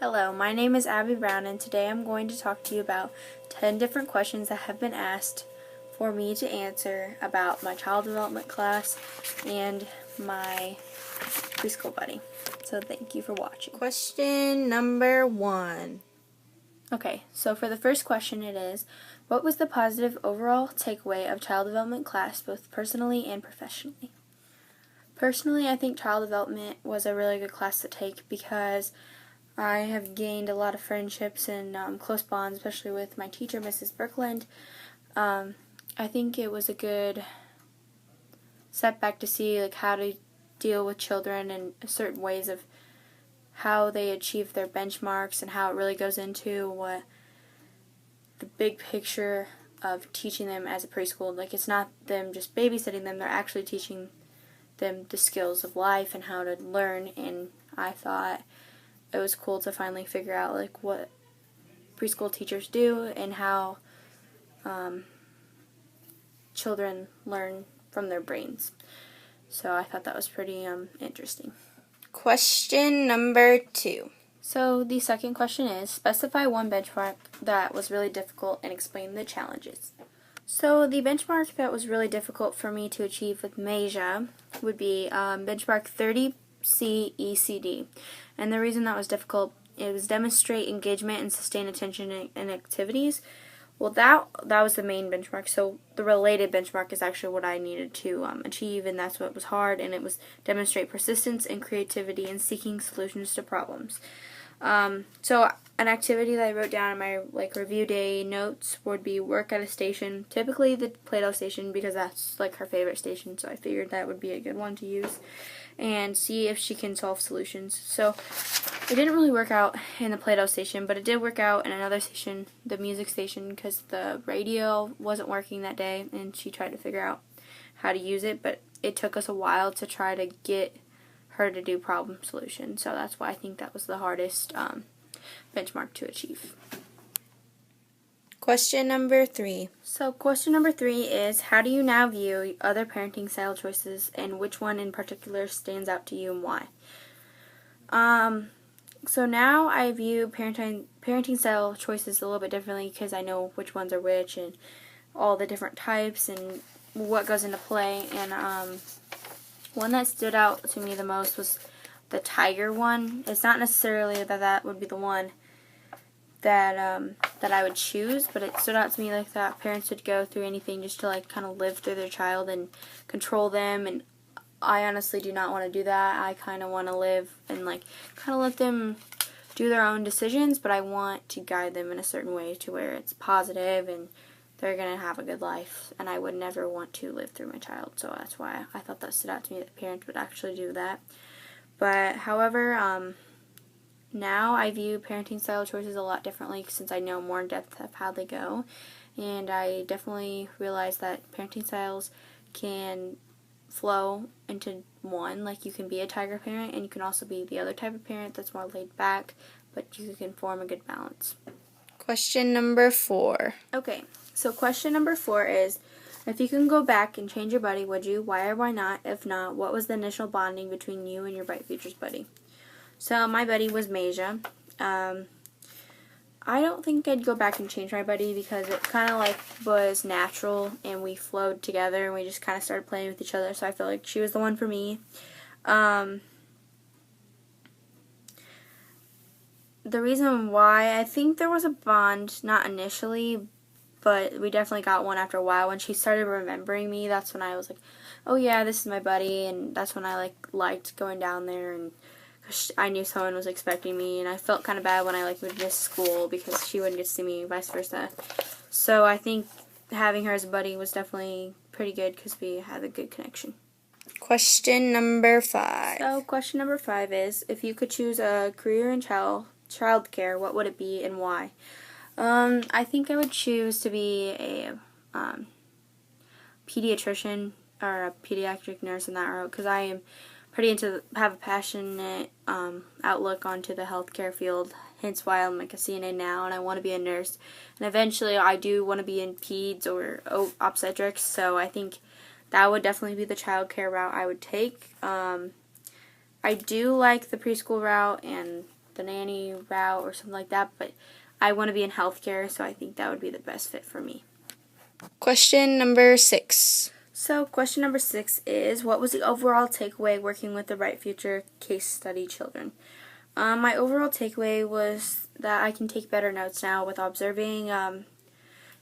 Hello, my name is Abby Brown, and today I'm going to talk to you about 10 different questions that have been asked for me to answer about my child development class and my preschool buddy. So thank you for watching. Question number 1. Okay, so for the first question it is, what was the positive overall takeaway of child development class, both personally and professionally? Personally, I think child development was a really good class to take because I have gained a lot of friendships and close bonds, especially with my teacher, Mrs. Brown-Klein. I think it was a good setback to see how to deal with children and certain ways of how they achieve their benchmarks and how it really goes into what the big picture of teaching them as a preschool. It's not them just babysitting them, they're actually teaching them the skills of life and how to learn, and I thought it was cool to finally figure out what preschool teachers do and how children learn from their brains. So I thought that was pretty interesting. Question number 2. So the second question is, specify one benchmark that was really difficult and explain the challenges. So the benchmark that was really difficult for me to achieve with Meja would be benchmark 30C ECD. And the reason that was difficult, it was demonstrate engagement and sustain attention in activities. Well, that was the main benchmark. So the related benchmark is actually what I needed to achieve, and that's what was hard. And it was demonstrate persistence and creativity in seeking solutions to problems. So an activity that I wrote down in my review day notes would be work at a station, typically the Play-Doh station, because that's her favorite station. So I figured that would be a good one to use, and see if she can solve solutions. So it didn't really work out in the Play-Doh station, but it did work out in another station, the music station, because the radio wasn't working that day, and she tried to figure out how to use it, but it took us a while to try to get her to do problem solution. So that's why I think that was the hardest benchmark to achieve. Question number 3. So question number 3 is, how do you now view other parenting style choices, and which one in particular stands out to you and why? So now I view parenting style choices a little bit differently because I know which ones are which and all the different types and what goes into play. And one that stood out to me the most was the tiger one. It's not necessarily that would be the one that I would choose, but it stood out to me that parents would go through anything just to kind of live through their child and control them, and I honestly do not want to do that. I kind of want to live and kind of let them do their own decisions, but I want to guide them in a certain way to where it's positive and they're going to have a good life, and I would never want to live through my child. So that's why I thought that stood out to me, that parents would actually do that. But however, now I view parenting style choices a lot differently since I know more in depth of how they go, and I definitely realize that parenting styles can flow into one. You can be a tiger parent, and you can also be the other type of parent that's more laid back, but you can form a good balance. Question number 4. Okay, so question number 4 is, if you can go back and change your buddy, would you? Why or why not? If not, what was the initial bonding between you and your Bright Futures buddy? So my buddy was Meja. I don't think I'd go back and change my buddy because it kind of was natural, and we flowed together and we just kind of started playing with each other, so I feel like she was the one for me. The reason why, I think there was a bond, not initially, but we definitely got one after a while. When she started remembering me, that's when I was like, oh yeah, this is my buddy, and that's when I liked going down there, and I knew someone was expecting me, and I felt kind of bad when I would miss school because she wouldn't get to see me, vice versa. So I think having her as a buddy was definitely pretty good because we had a good connection. Question number 5. So question number 5 is, if you could choose a career in child care, what would it be and why? I think I would choose to be a pediatrician or a pediatric nurse in that route, because I am have a passionate outlook onto the healthcare field, hence why I'm a CNA now, and I want to be a nurse, and eventually I do want to be in peds or obstetrics, so I think that would definitely be the child care route I would take. I do like the preschool route and the nanny route or something like that, but I want to be in healthcare, so I think that would be the best fit for me. Question number 6. So question number 6 is, what was the overall takeaway working with the Bright Future case study children? My overall takeaway was that I can take better notes now with observing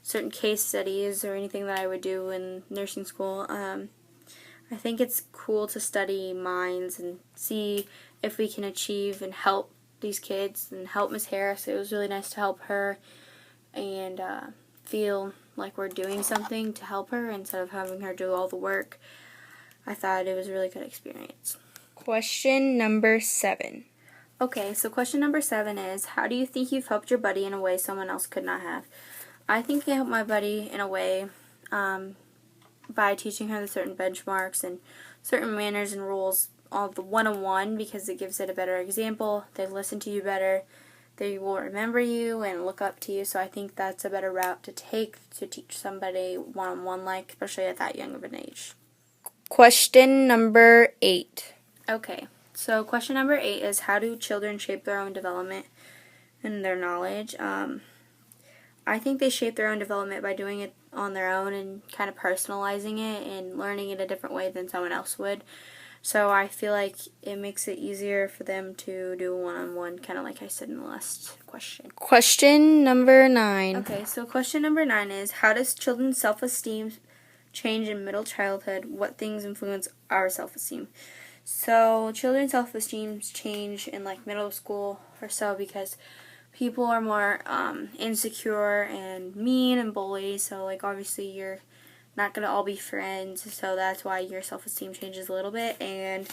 certain case studies or anything that I would do in nursing school. I think it's cool to study minds and see if we can achieve and help these kids and help Miss Harris. It was really nice to help her and feel like we're doing something to help her instead of having her do all the work. I thought it was a really good experience. Question number 7. Okay, so question number 7 is, how do you think you've helped your buddy in a way someone else could not have? I think I helped my buddy in a way by teaching her the certain benchmarks and certain manners and rules of the one-on-one, because it gives it a better example. They listen to you better. They will remember you and look up to you, so I think that's a better route to take to teach somebody one-on-one, like, especially at that young of an age. Question number 8. Okay, so question number 8 is, how do children shape their own development and their knowledge? I think they shape their own development by doing it on their own and kind of personalizing it and learning it a different way than someone else would. So I feel like it makes it easier for them to do one-on-one, kind of like I said in the last question. Question number 9. Okay, so question number 9 is, how does children's self-esteem change in middle childhood? What things influence our self-esteem? So children's self-esteem change in like middle school or so because people are more insecure and mean and bully, so like obviously you're not going to all be friends, so that's why your self-esteem changes a little bit. And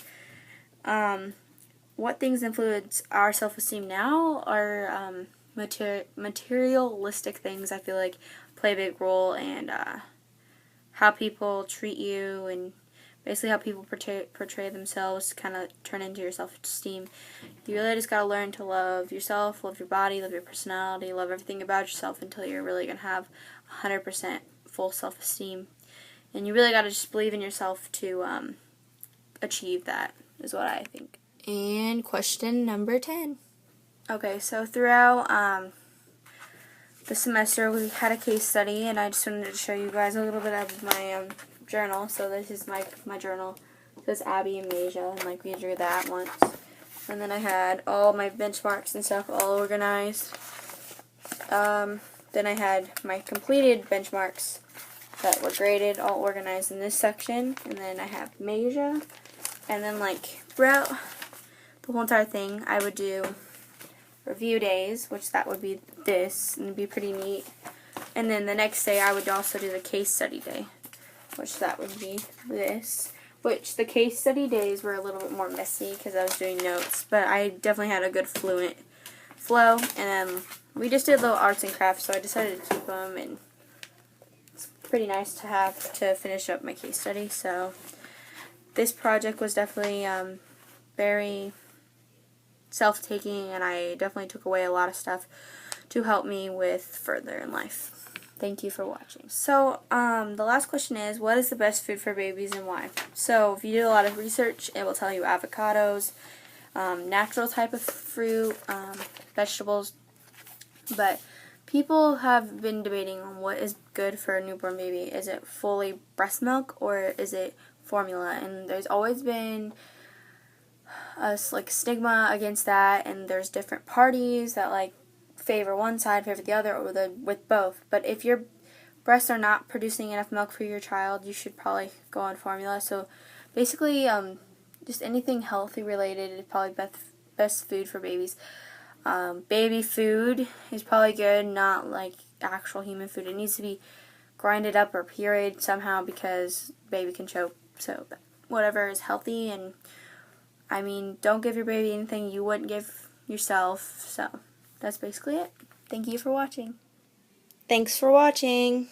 what things influence our self-esteem now are materialistic things, I feel like, play a big role, and how people treat you and basically how people portray themselves kind of turn into your self-esteem. You really just got to learn to love yourself, love your body, love your personality, love everything about yourself until you're really going to have 100% full self-esteem. And you really got to just believe in yourself to achieve that, is what I think. And question number 10. Okay, so throughout the semester we had a case study, and I just wanted to show you guys a little bit of my journal. So this is my journal. It says Abby and Masia, and like we drew that once. And then I had all my benchmarks and stuff all organized. Then I had my completed benchmarks that were graded all organized in this section. And then I have Masia. And then like throughout the whole entire thing I would do review days, which that would be this, and it'd be pretty neat. And then the next day I would also do the case study day, which that would be this. Which the case study days were a little bit more messy because I was doing notes, but I definitely had a good fluent flow. And then we just did little arts and crafts, so I decided to keep them, and it's pretty nice to have to finish up my case study. So this project was definitely very self-taking, and I definitely took away a lot of stuff to help me with further in life. Thank you for watching. So, the last question is, what is the best food for babies and why? So, if you do a lot of research, it will tell you avocados, natural type of fruit, vegetables. But people have been debating on what is good for a newborn baby. Is it fully breast milk or is it formula? And there's always been a stigma against that, and there's different parties that like favor one side, favor the other, or with both. But if your breasts are not producing enough milk for your child, you should probably go on formula. So basically, just anything healthy related is probably best food for babies. Baby food is probably good, not like actual human food. It needs to be grinded up or pureed somehow because baby can choke. So whatever is healthy, and I mean, don't give your baby anything you wouldn't give yourself. So that's basically it. Thank you for watching. Thanks for watching.